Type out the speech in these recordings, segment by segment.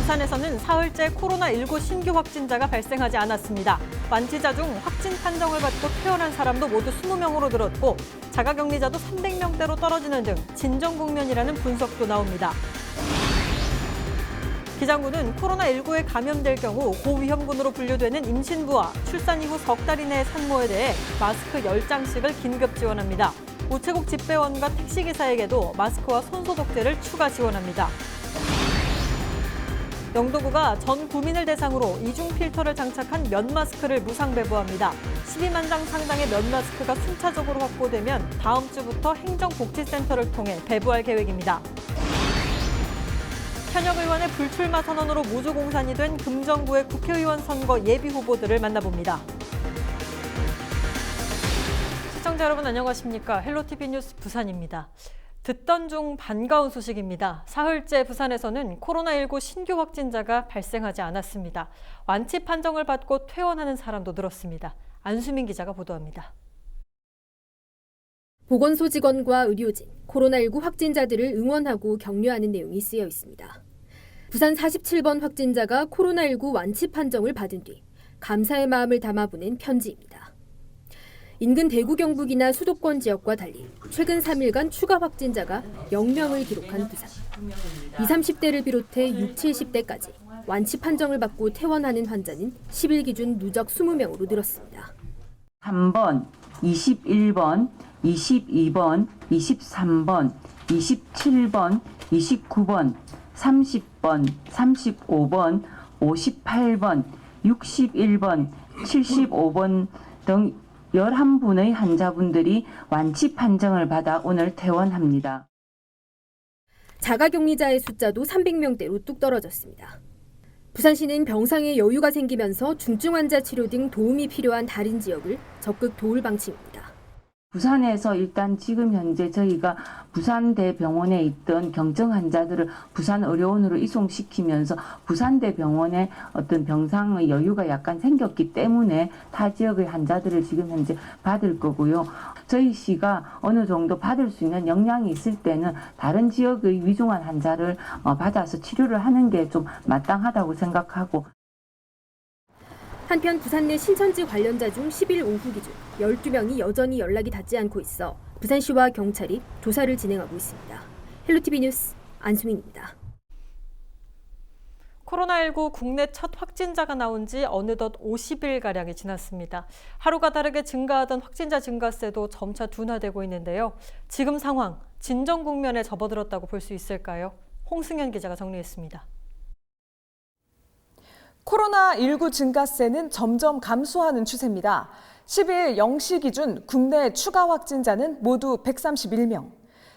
부산에서는 사흘째 코로나19 신규 확진자가 발생하지 않았습니다. 완치자 중 확진 판정을 받고 퇴원한 사람도 모두 20명으로 늘었고 자가격리자도 300명대로 떨어지는 등 진정 국면이라는 분석도 나옵니다. 기장군은 코로나19에 감염될 경우 고위험군으로 분류되는 임신부와 출산 이후 석 달 이내의 산모에 대해 마스크 10장씩을 긴급 지원합니다. 우체국 집배원과 택시기사에게도 마스크와 손소독제를 추가 지원합니다. 영도구가 전 구민을 대상으로 이중 필터를 장착한 면 마스크를 무상 배부합니다. 12만 장 상당의 면 마스크가 순차적으로 확보되면 다음 주부터 행정복지센터를 통해 배부할 계획입니다. 현역 의원의 불출마 선언으로 무주공산이 된 금정구의 국회의원 선거 예비 후보들을 만나봅니다. 시청자 여러분 안녕하십니까? 헬로티비 뉴스 부산입니다. 듣던 중 반가운 소식입니다. 사흘째 부산에서는 코로나19 신규 확진자가 발생하지 않았습니다. 완치 판정을 받고 퇴원하는 사람도 늘었습니다. 안수민 기자가 보도합니다. 보건소 직원과 의료진, 코로나19 확진자들을 응원하고 격려하는 내용이 쓰여 있습니다. 부산 47번 확진자가 코로나19 완치 판정을 받은 뒤 감사의 마음을 담아 보낸 편지입니다. 인근 대구 경북이나 수도권 지역과 달리 최근 3일간 추가 확진자가 0명을 기록한 부산. 20, 30대를 비롯해 60, 70대까지 완치 판정을 받고 퇴원하는 환자는 10일 기준 누적 20명으로 늘었습니다. 3번, 21번, 22번, 23번, 27번, 29번, 30번, 35번, 58번, 61번, 75번 등 11분의 환자분들이 완치 판정을 받아 오늘 퇴원합니다. 자가격리자의 숫자도 300명대로 뚝 떨어졌습니다. 부산시는 병상에 여유가 생기면서 중증 환자 치료 등 도움이 필요한 다른 지역을 적극 도울 방침입니다. 부산에서 일단 지금 현재 저희가 부산대병원에 있던 경증 환자들을 부산의료원으로 이송시키면서 부산대병원에 어떤 병상의 여유가 약간 생겼기 때문에 타 지역의 환자들을 지금 현재 받을 거고요. 저희 시가 어느 정도 받을 수 있는 역량이 있을 때는 다른 지역의 위중한 환자를 받아서 치료를 하는 게 좀 마땅하다고 생각하고. 한편 부산 내 신천지 관련자 중 10일 오후 기준 12명이 여전히 연락이 닿지 않고 있어 부산시와 경찰이 조사를 진행하고 있습니다. 헬로티비 뉴스 안수민입니다. 코로나19 국내 첫 확진자가 나온 지 어느덧 50일가량이 지났습니다. 하루가 다르게 증가하던 확진자 증가세도 점차 둔화되고 있는데요. 지금 상황, 진정 국면에 접어들었다고 볼 수 있을까요? 홍승현 기자가 정리했습니다. 코로나19 증가세는 점점 감소하는 추세입니다. 10일 0시 기준 국내 추가 확진자는 모두 131명.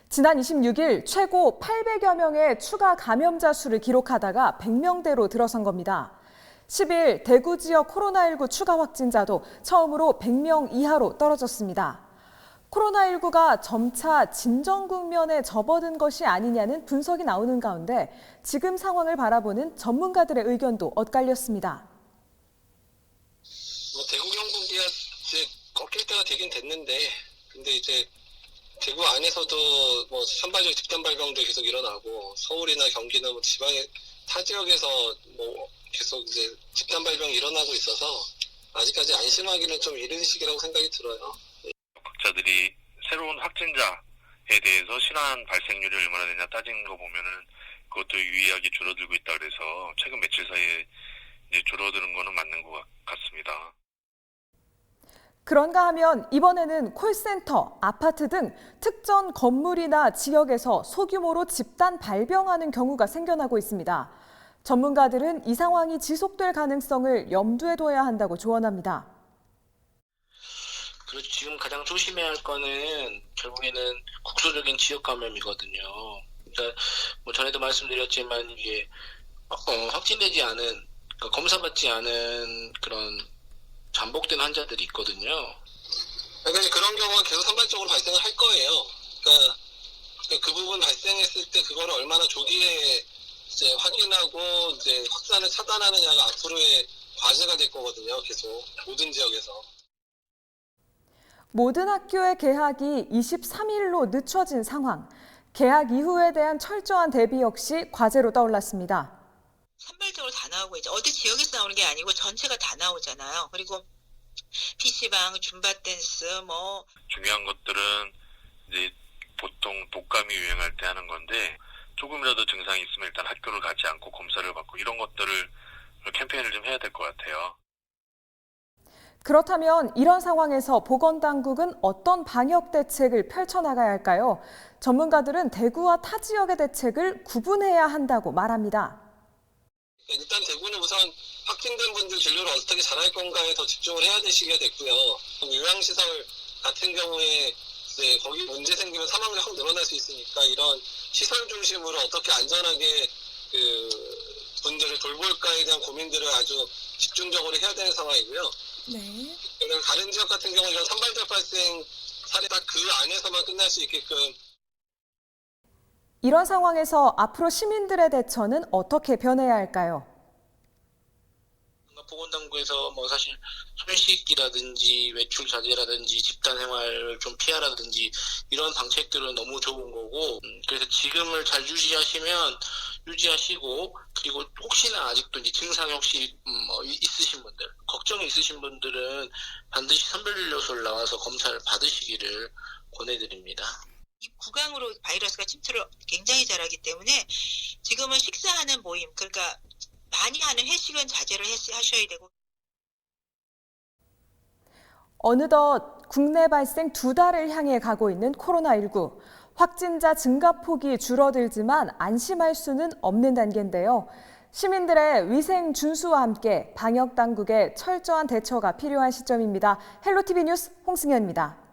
지난 26일 최고 800여 명의 추가 감염자 수를 기록하다가 100명대로 들어선 겁니다. 10일 대구 지역 코로나19 추가 확진자도 처음으로 100명 이하로 떨어졌습니다. 코로나19가 점차 진정 국면에 접어든 것이 아니냐는 분석이 나오는 가운데 지금 상황을 바라보는 전문가들의 의견도 엇갈렸습니다. 대구 경북이야 이제 꺾일 때가 되긴 됐는데, 근데 이제 대구 안에서도 산발적 집단 발병도 계속 일어나고 서울이나 경기나 지방의 타 지역에서 계속 이제 집단 발병이 일어나고 있어서 아직까지 안심하기는 좀 이른 시기라고 생각이 들어요. 학자들이 새로운 확진자에 대해서 실한 발생률이 얼마나 되냐 따진 거 보면은 그것도 유의하게 줄어들고 있다 그래서 최근 며칠 사이에 이제 줄어드는 거는 맞는 것 같습니다. 그런가 하면 이번에는 콜센터, 아파트 등 특정 건물이나 지역에서 소규모로 집단 발병하는 경우가 생겨나고 있습니다. 전문가들은 이 상황이 지속될 가능성을 염두에 둬야 한다고 조언합니다. 그렇죠. 지금 가장 조심해야 할 거는 결국에는 국소적인 지역 감염이거든요. 그러니까 전에도 말씀드렸지만 이게 확진되지 않은, 그러니까 검사받지 않은 그런 잠복된 환자들이 있거든요. 그러니까 그런 경우가 계속 산발적으로 발생을 할 거예요. 그러니까 그 부분 발생했을 때 그거를 얼마나 조기에 이제 확인하고 이제 확산을 차단하느냐가 앞으로의 과제가 될 거거든요. 계속 모든 지역에서. 모든 학교의 개학이 23일로 늦춰진 상황. 개학 이후에 대한 철저한 대비 역시 과제로 떠올랐습니다. 산발적으로 다 나오고 있죠. 어디 지역에서 나오는 게 아니고 전체가 다 나오잖아요. 그리고 PC방, 줌바 댄스 중요한 것들은 이제 보통 독감이 유행할 때 하는 건데 조금이라도 증상이 있으면 일단 학교를 가지 않고 검사를 받고 이런 것들을 캠페인을 좀 해야 될 것 같아요. 그렇다면 이런 상황에서 보건당국은 어떤 방역 대책을 펼쳐나가야 할까요? 전문가들은 대구와 타 지역의 대책을 구분해야 한다고 말합니다. 일단 대구는 우선 확진된 분들 진료를 어떻게 잘할 건가에 더 집중을 해야 될 시기가 됐고요. 요양시설 같은 경우에 이제 거기 문제 생기면 사망률이 확 늘어날 수 있으니까 이런 시설 중심으로 어떻게 안전하게 분들을 돌볼까에 대한 고민들을 아주 집중적으로 해야 되는 상황이고요. 네. 다른 지역 같은 경우 이런 산발적 발생 사례 딱 그 안에서만 끝날 수 있게끔. 이런 상황에서 앞으로 시민들의 대처는 어떻게 변해야 할까요? 보건당국에서 사실 손 씻기라든지 외출 자제라든지 집단 생활을 좀 피하라든지 이런 방책들은 너무 좋은 거고, 그래서 지금을 잘 유지하시고, 그리고 혹시나 아직도 이제 증상이 혹시 있으신 분들, 걱정이 있으신 분들은 반드시 선별진료소를 나와서 검사를 받으시기를 권해드립니다. 이 구강으로 바이러스가 침투를 굉장히 잘하기 때문에 지금은 식사하는 모임, 그러니까 많이 하는 회식은 자제를 하셔야 되고. 어느덧 국내 발생 2달을 향해 가고 있는 코로나19. 확진자 증가폭이 줄어들지만 안심할 수는 없는 단계인데요. 시민들의 위생 준수와 함께 방역 당국의 철저한 대처가 필요한 시점입니다. 헬로티비 뉴스 홍승현입니다.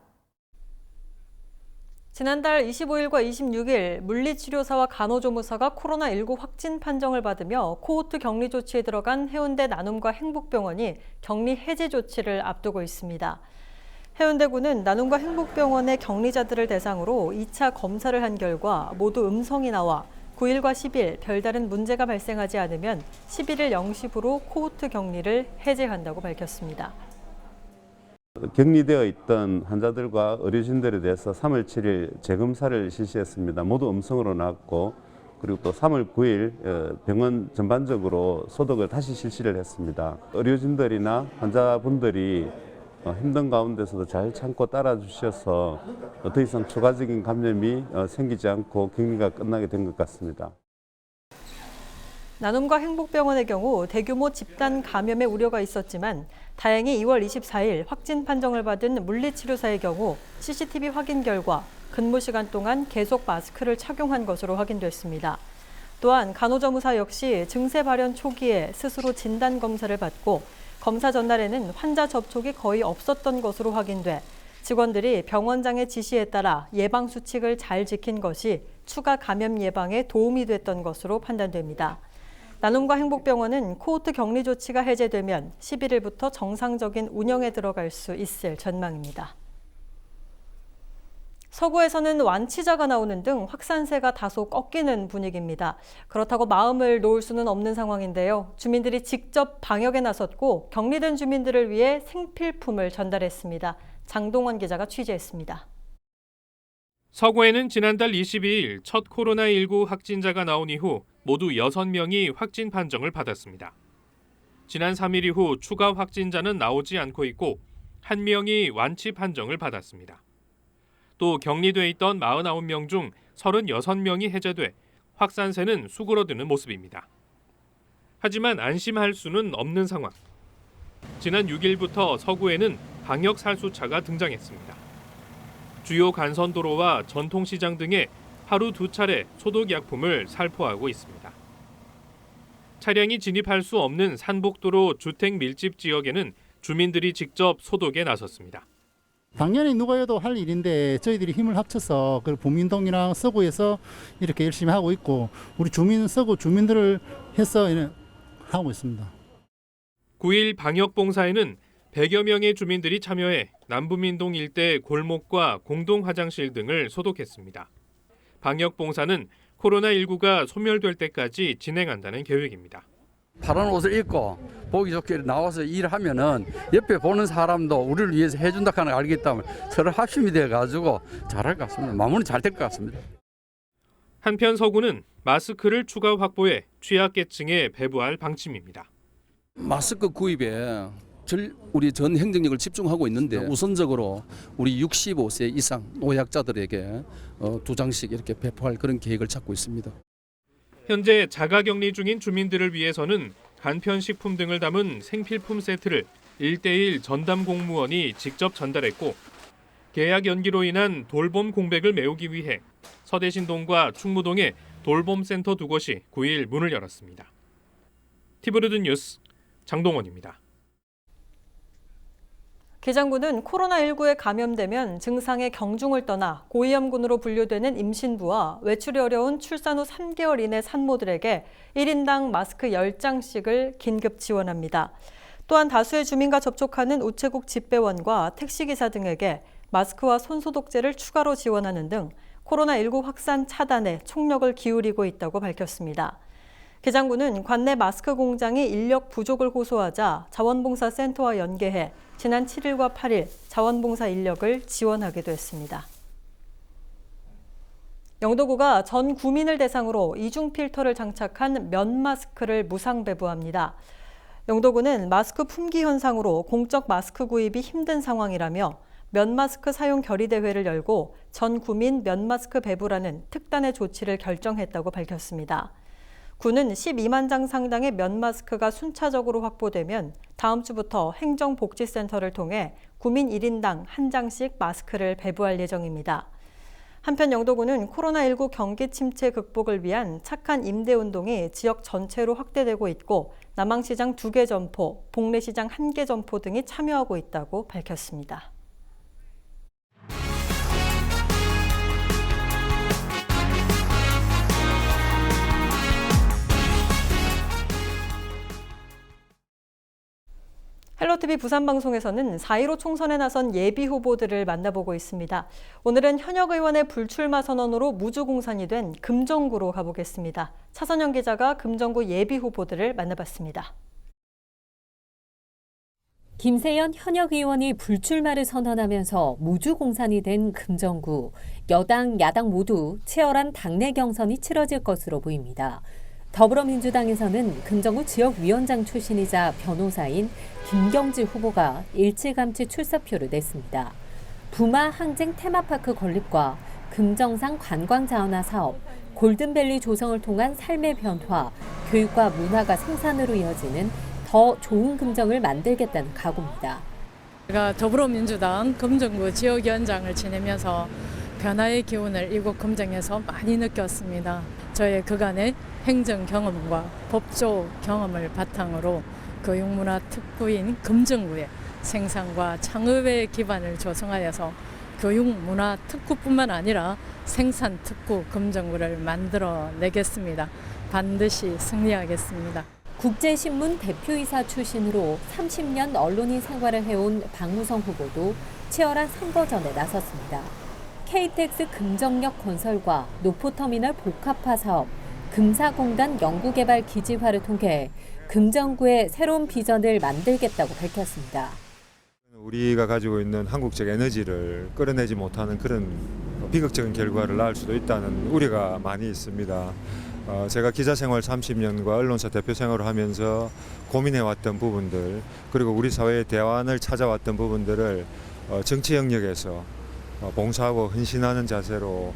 지난달 25일과 26일 물리치료사와 간호조무사가 코로나19 확진 판정을 받으며 코호트 격리 조치에 들어간 해운대 나눔과 행복병원이 격리 해제 조치를 앞두고 있습니다. 해운대구는 나눔과 행복병원의 격리자들을 대상으로 2차 검사를 한 결과 모두 음성이 나와 9일과 10일 별다른 문제가 발생하지 않으면 11일 0시부로 코호트 격리를 해제한다고 밝혔습니다. 격리되어 있던 환자들과 의료진들에 대해서 3월 7일 재검사를 실시했습니다. 모두 음성으로 나왔고, 그리고 또 3월 9일 병원 전반적으로 소독을 다시 실시를 했습니다. 의료진들이나 환자분들이 힘든 가운데서도 잘 참고 따라주셔서 더 이상 추가적인 감염이 생기지 않고 격리가 끝나게 된 것 같습니다. 나눔과 행복병원의 경우 대규모 집단 감염의 우려가 있었지만 다행히 2월 24일 확진 판정을 받은 물리치료사의 경우 CCTV 확인 결과 근무 시간 동안 계속 마스크를 착용한 것으로 확인됐습니다. 또한 간호조무사 역시 증세 발현 초기에 스스로 진단 검사를 받고 검사 전날에는 환자 접촉이 거의 없었던 것으로 확인돼 직원들이 병원장의 지시에 따라 예방 수칙을 잘 지킨 것이 추가 감염 예방에 도움이 됐던 것으로 판단됩니다. 나눔과 행복병원은 코호트 격리 조치가 해제되면 11일부터 정상적인 운영에 들어갈 수 있을 전망입니다. 서구에서는 완치자가 나오는 등 확산세가 다소 꺾이는 분위기입니다. 그렇다고 마음을 놓을 수는 없는 상황인데요. 주민들이 직접 방역에 나섰고 격리된 주민들을 위해 생필품을 전달했습니다. 장동원 기자가 취재했습니다. 서구에는 지난달 22일 첫 코로나19 확진자가 나온 이후 모두 6명이 확진 판정을 받았습니다. 지난 3일 이후 추가 확진자는 나오지 않고 있고 1명이 완치 판정을 받았습니다. 또 격리돼 있던 49명 중 36명이 해제돼 확산세는 수그러드는 모습입니다. 하지만 안심할 수는 없는 상황. 지난 6일부터 서구에는 방역 살수차가 등장했습니다. 주요 간선도로와 전통시장 등에 하루 2차례 소독약품을 살포하고 있습니다. 차량이 진입할 수 없는 산복도로 주택 밀집 지역에는 주민들이 직접 소독에 나섰습니다. 당연히 누가 해도 할 일인데 저희들이 힘을 합쳐서 보민동이랑 서구에서 이렇게 열심히 하고 있고 우리 서구 주민들을 해서 하고 있습니다. 9일 방역봉사에는 100여 명의 주민들이 참여해 남부민동 일대 골목과 공동 화장실 등을 소독했습니다. 방역봉사는 코로나19가 소멸될 때까지 진행한다는 계획입니다. 파란 옷을 입고 보기 좋게 나와서 일하면은 옆에 보는 사람도 우리를 위해서 해준다 하는 걸 알기 때문에 서로 합심이 돼가지고 잘할 것 같습니다. 마무리 잘 될 것 같습니다. 한편 서구는 마스크를 추가 확보해 취약계층에 배부할 방침입니다. 마스크 구입에 우리 전 행정력을 집중하고 있는데 우선적으로 우리 65세 이상 노약자들에게 2장씩 이렇게 배포할 그런 계획을 찾고 있습니다. 현재 자가격리 중인 주민들을 위해서는 간편식품 등을 담은 생필품 세트를 1:1 전담 공무원이 직접 전달했고 계약 연기로 인한 돌봄 공백을 메우기 위해 서대신동과 충무동에 돌봄센터 2곳이 9일 문을 열었습니다. 티브르드 뉴스 장동원입니다. 기장군은 코로나19에 감염되면 증상의 경중을 떠나 고위험군으로 분류되는 임신부와 외출이 어려운 출산 후 3개월 이내 산모들에게 1인당 마스크 10장씩을 긴급 지원합니다. 또한 다수의 주민과 접촉하는 우체국 집배원과 택시기사 등에게 마스크와 손소독제를 추가로 지원하는 등 코로나19 확산 차단에 총력을 기울이고 있다고 밝혔습니다. 기장군은 관내 마스크 공장이 인력 부족을 호소하자 자원봉사센터와 연계해 지난 7일과 8일 자원봉사 인력을 지원하기도 했습니다. 영도구가 전 구민을 대상으로 이중 필터를 장착한 면 마스크를 무상 배부합니다. 영도구는 마스크 품귀 현상으로 공적 마스크 구입이 힘든 상황이라며 면 마스크 사용 결의대회를 열고 전 구민 면 마스크 배부라는 특단의 조치를 결정했다고 밝혔습니다. 구는 12만 장 상당의 면 마스크가 순차적으로 확보되면 다음 주부터 행정복지센터를 통해 구민 1인당 1장씩 마스크를 배부할 예정입니다. 한편 영도구는 코로나19 경기 침체 극복을 위한 착한 임대 운동이 지역 전체로 확대되고 있고 남항시장 2개 점포, 복례시장 1개 점포 등이 참여하고 있다고 밝혔습니다. 헬로티비 부산방송에서는 4.15 총선에 나선 예비 후보들을 만나보고 있습니다. 오늘은 현역 의원의 불출마 선언으로 무주공산이 된 금정구로 가보겠습니다. 차선영 기자가 금정구 예비 후보들을 만나봤습니다. 김세연 현역 의원이 불출마를 선언하면서 무주공산이 된 금정구. 여당, 야당 모두 치열한 당내 경선이 치러질 것으로 보입니다. 더불어민주당에서는 금정구 지역위원장 출신이자 변호사인 김경지 후보가 일찌감치 출사표를 냈습니다. 부마 항쟁 테마파크 건립과 금정상 관광자원화 사업, 골든밸리 조성을 통한 삶의 변화, 교육과 문화가 생산으로 이어지는 더 좋은 금정을 만들겠다는 각오입니다. 제가 더불어민주당 금정구 지역위원장을 지내면서 변화의 기운을 이곳 금정에서 많이 느꼈습니다. 저의 그간의 행정 경험과 법조 경험을 바탕으로 교육문화 특구인 금정구의 생산과 창업의 기반을 조성하여서 교육문화 특구뿐만 아니라 생산 특구 금정구를 만들어내겠습니다. 반드시 승리하겠습니다. 국제신문 대표이사 출신으로 30년 언론인 생활을 해온 박무성 후보도 치열한 선거전에 나섰습니다. KTX 금정역 건설과 노포터미널 복합화 사업, 금사공단 연구개발 기지화를 통해 금정구의 새로운 비전을 만들겠다고 밝혔습니다. 우리가 가지고 있는 한국적 에너지를 끌어내지 못하는 그런 비극적인 결과를 낳을 수도 있다는 우려가 많이 있습니다. 제가 기자 생활 30년과 언론사 대표 생활을 하면서 고민해왔던 부분들, 그리고 우리 사회의 대안을 찾아왔던 부분들을 정치 영역에서 봉사하고 헌신하는 자세로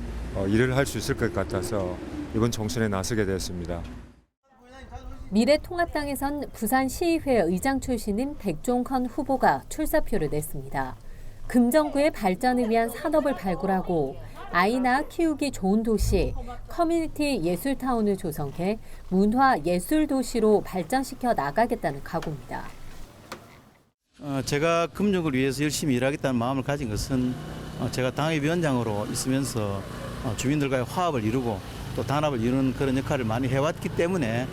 일을 할 수 있을 것 같아서 이번 총선에 나서게 됐습니다. 미래통합당에선 부산시의회 의장 출신인 백종헌 후보가 출사표를 냈습니다. 금정구의 발전을 위한 산업을 발굴하고 아이 낳아 키우기 좋은 도시, 커뮤니티 예술타운을 조성해 문화 예술 도시로 발전시켜 나가겠다는 각오입니다. 제가 금정구를 위해서 열심히 일하겠다는 마음을 가진 것은 제가 당협위원장으로 있으면서 주민들과의 화합을 이루고 또 단합을 이루는 그런 역할을 많이 해왔기 때문에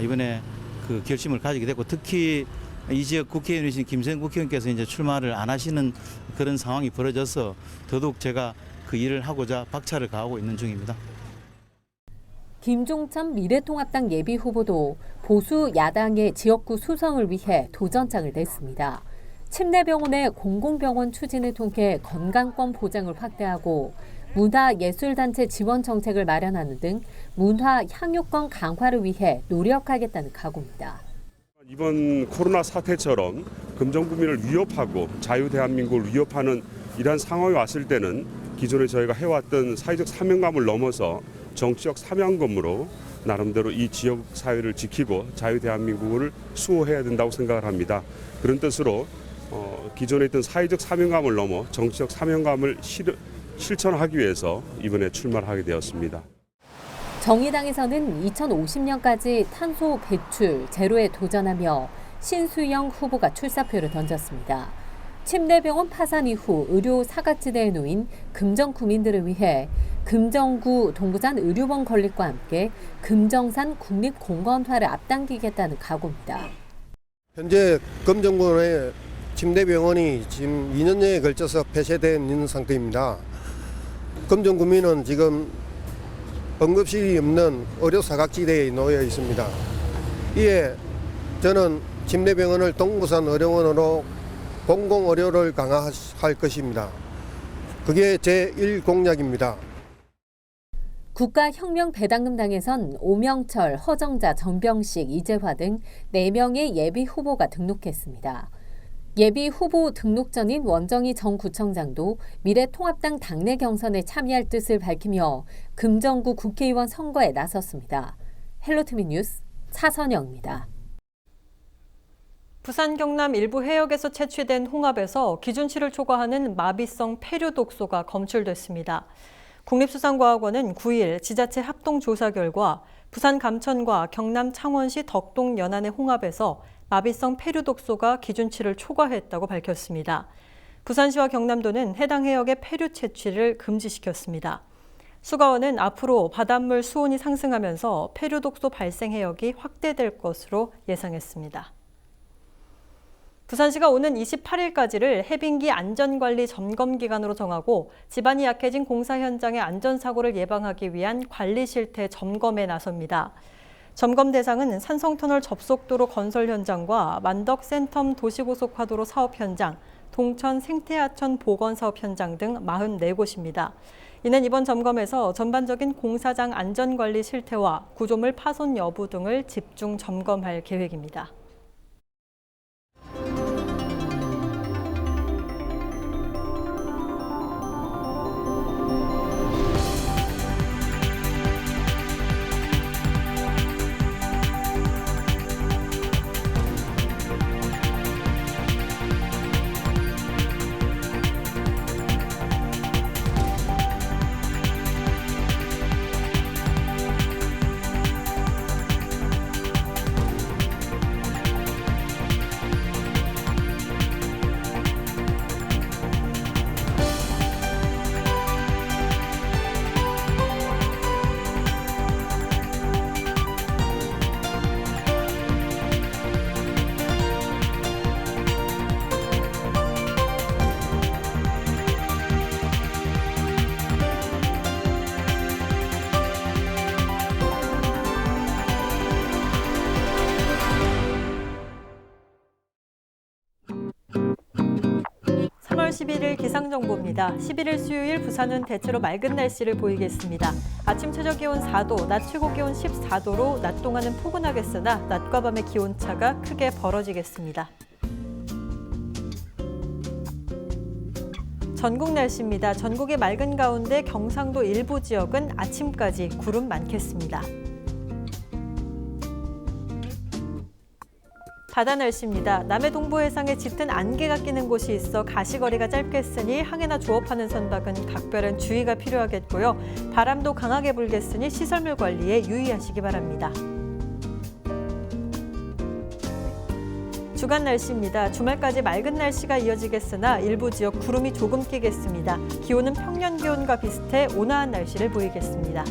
이번에 그 결심을 가지게 됐고, 특히 이 지역 국회의원이신 김세연 국회의원께서 이제 출마를 안 하시는 그런 상황이 벌어져서 더더욱 제가 그 일을 하고자 박차를 가하고 있는 중입니다. 김종천 미래통합당 예비후보도 보수 야당의 지역구 수성을 위해 도전장을 냈습니다. 침례병원의 공공병원 추진을 통해 건강권 보장을 확대하고 문화예술단체 지원 정책을 마련하는 등 문화 향유권 강화를 위해 노력하겠다는 각오입니다. 이번 코로나 사태처럼 금전구민을 위협하고 자유대한민국을 위협하는 이러한 상황이 왔을 때는 기존에 저희가 해왔던 사회적 사명감을 넘어서 정치적 사명감으로 나름대로 이 지역 사회를 지키고 자유대한민국을 수호해야 된다고 생각을 합니다. 그런 뜻으로 기존에 있던 사회적 사명감을 넘어 정치적 사명감을 실천하기 위해서 이번에 출마를 하게 되었습니다. 정의당에서는 2050년까지 탄소 배출 제로에 도전하며 신수영 후보가 출사표를 던졌습니다. 침대병원 파산 이후 의료 사각지대에 놓인 금정 구민들을 위해 금정구 동부산 의료원 건립과 함께 금정산 국립공원화를 앞당기겠다는 각오입니다. 현재 금정구의 침대병원이 지금 2년여에 걸쳐서 폐쇄되어 있는 상태입니다. 금정구민은 지금 응급실이 없는 의료 사각지대에 놓여 있습니다. 이에 저는 침대병원을 동부산 의료원으로 공공의료를 강화할 것입니다. 그게 제1공약입니다. 국가혁명배당금당에선 오명철, 허정자, 정병식, 이재화 등 4명의 예비 후보가 등록했습니다. 예비 후보 등록 전인 원정희 전 구청장도 미래통합당 당내 경선에 참여할 뜻을 밝히며 금정구 국회의원 선거에 나섰습니다. 헬로티비 뉴스 차선영입니다. 부산 경남 일부 해역에서 채취된 홍합에서 기준치를 초과하는 마비성 폐류 독소가 검출됐습니다. 국립수산과학원은 9일 지자체 합동조사 결과 부산 감천과 경남 창원시 덕동 연안의 홍합에서 마비성 폐류 독소가 기준치를 초과했다고 밝혔습니다. 부산시와 경남도는 해당 해역의 폐류 채취를 금지시켰습니다. 수가원은 앞으로 바닷물 수온이 상승하면서 폐류 독소 발생 해역이 확대될 것으로 예상했습니다. 부산시가 오는 28일까지를 해빙기 안전관리 점검 기간으로 정하고 집안이 약해진 공사 현장의 안전사고를 예방하기 위한 관리 실태 점검에 나섭니다. 점검 대상은 산성터널 접속도로 건설 현장과 만덕 센텀 도시고속화도로 사업 현장, 동천 생태하천 보건 사업 현장 등 44곳입니다. 이는 이번 점검에서 전반적인 공사장 안전관리 실태와 구조물 파손 여부 등을 집중 점검할 계획입니다. (3월 11일) 기상정보입니다. 11일 수요일 부산은 대체로 맑은 날씨를 보이겠습니다. 아침 최저 기온 4도, 낮 최고 기온 14도로 낮 동안은 포근하겠으나 낮과 밤의 기온차가 크게 벌어지겠습니다. 전국 날씨입니다. 전국이 맑은 가운데 경상도 일부 지역은 아침까지 구름 많겠습니다. 바다 날씨입니다. 남해 동부 해상에 짙은 안개가 끼는 곳이 있어 가시거리가 짧겠으니 항해나 조업하는 선박은 각별한 주의가 필요하겠고요. 바람도 강하게 불겠으니 시설물 관리에 유의하시기 바랍니다. 주간 날씨입니다. 주말까지 맑은 날씨가 이어지겠으나 일부 지역 구름이 조금 끼겠습니다. 기온은 평년 기온과 비슷해 온화한 날씨를 보이겠습니다.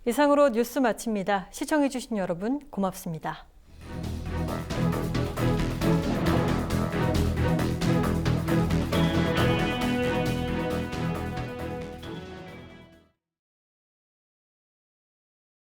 이상으로 뉴스 마칩니다. 시청해주신 여러분 고맙습니다.